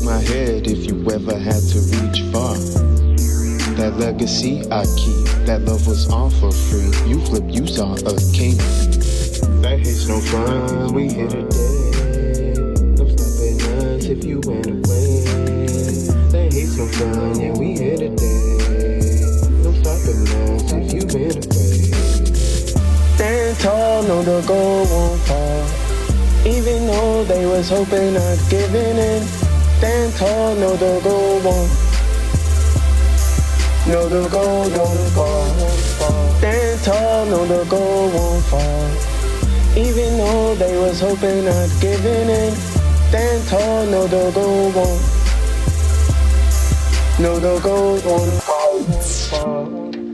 my head if you ever had to reach far. That legacy I keep, that love was all for free. You flip, you saw a king. That hit's no fun, we hit it dead. No stopping us if you went away. That hit's no fun, yeah, we hit it dead. No stopping us if you went away. Stand tall, know the goal won't fall. Even though they was hoping not giving in. Stand tall, know the goal won't. Know the goal won't fall. Stand tall, know the goal won't fall. Even though they was hoping not giving in. Stand tall, know the goal won't. Know the goal won't fall.